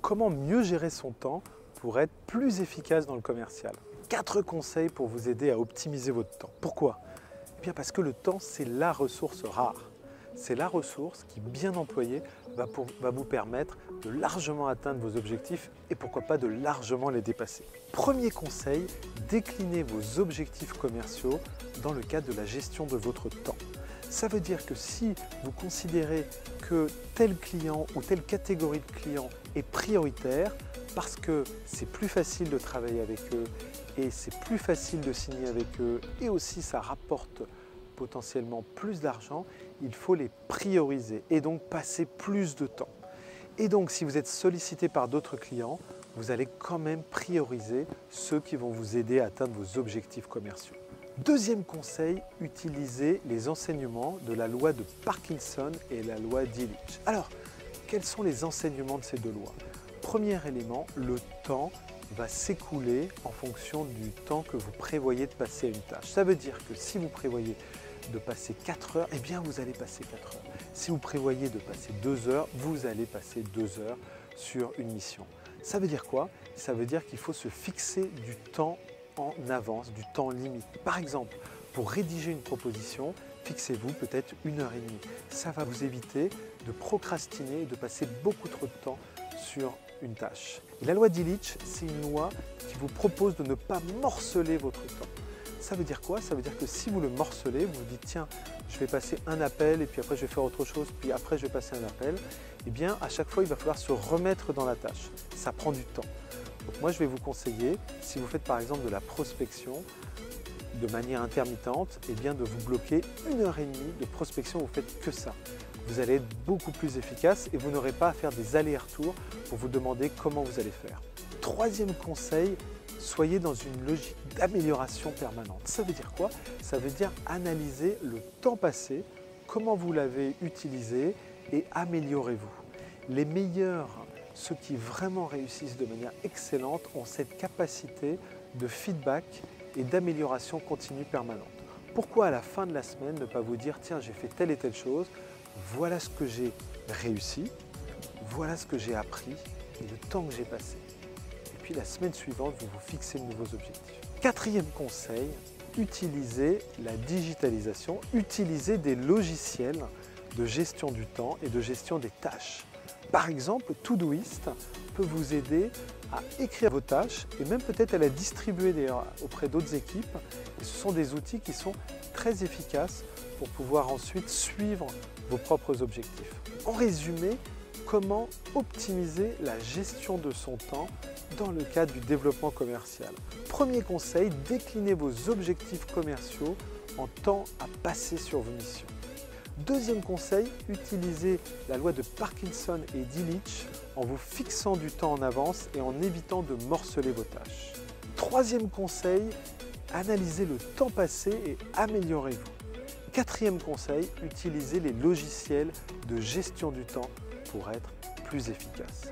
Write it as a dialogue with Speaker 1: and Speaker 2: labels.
Speaker 1: Comment mieux gérer son temps pour être plus efficace dans le commercial? 4 conseils pour vous aider à optimiser votre temps. Pourquoi? Eh bien parce que le temps, c'est la ressource rare. C'est la ressource qui, bien employée, va vous permettre de largement atteindre vos objectifs et pourquoi pas de largement les dépasser. Premier conseil, déclinez vos objectifs commerciaux dans le cadre de la gestion de votre temps. Ça veut dire que si vous considérez que tel client ou telle catégorie de clients est prioritaire, parce que c'est plus facile de travailler avec eux et c'est plus facile de signer avec eux et aussi ça rapporte potentiellement plus d'argent, il faut les prioriser et donc passer plus de temps. Et donc si vous êtes sollicité par d'autres clients, vous allez quand même prioriser ceux qui vont vous aider à atteindre vos objectifs commerciaux. Deuxième conseil, utilisez les enseignements de la loi de Parkinson et la loi d'Illich. Alors, quels sont les enseignements de ces deux lois? Premier élément, le temps va s'écouler en fonction du temps que vous prévoyez de passer à une tâche. Ça veut dire que si vous prévoyez de passer 4 heures, eh bien vous allez passer 4 heures. Si vous prévoyez de passer 2 heures, vous allez passer 2 heures sur une mission. Ça veut dire quoi? Ça veut dire qu'il faut se fixer du temps en avance, du temps limite. Par exemple, pour rédiger une proposition, fixez-vous peut-être 1h30. Ça va vous éviter de procrastiner et de passer beaucoup trop de temps sur une tâche. Et la loi d'Illich, c'est une loi qui vous propose de ne pas morceler votre temps. Ça veut dire quoi? Ça veut dire que si vous le morcelez, vous vous dites tiens, je vais passer un appel et puis après je vais faire autre chose, puis après je vais passer un appel, eh bien à chaque fois il va falloir se remettre dans la tâche. Ça prend du temps. Donc moi je vais vous conseiller, si vous faites par exemple de la prospection de manière intermittente, eh bien de vous bloquer 1h30 de prospection, vous ne faites que ça. Vous allez être beaucoup plus efficace et vous n'aurez pas à faire des allers-retours pour vous demander comment vous allez faire. Troisième conseil, soyez dans une logique d'amélioration permanente. Ça veut dire quoi? Ça veut dire analyser le temps passé, comment vous l'avez utilisé et améliorez-vous. Les meilleurs, ceux qui vraiment réussissent de manière excellente, ont cette capacité de feedback et d'amélioration continue permanente. Pourquoi à la fin de la semaine ne pas vous dire tiens, j'ai fait telle et telle chose, voilà ce que j'ai réussi, voilà ce que j'ai appris et le temps que j'ai passé. Et puis la semaine suivante, vous vous fixez de nouveaux objectifs. Quatrième conseil, utilisez la digitalisation, utilisez des logiciels de gestion du temps et de gestion des tâches. Par exemple, Todoist peut vous aider à écrire vos tâches et même peut-être à la distribuer d'ailleurs auprès d'autres équipes. Et ce sont des outils qui sont très efficaces pour pouvoir ensuite suivre vos propres objectifs. En résumé, comment optimiser la gestion de son temps dans le cadre du développement commercial? Premier conseil, déclinez vos objectifs commerciaux en temps à passer sur vos missions. Deuxième conseil, utilisez la loi de Parkinson et d'Illich en vous fixant du temps en avance et en évitant de morceler vos tâches. Troisième conseil, analysez le temps passé et améliorez-vous. Quatrième conseil, utilisez les logiciels de gestion du temps pour être plus efficace.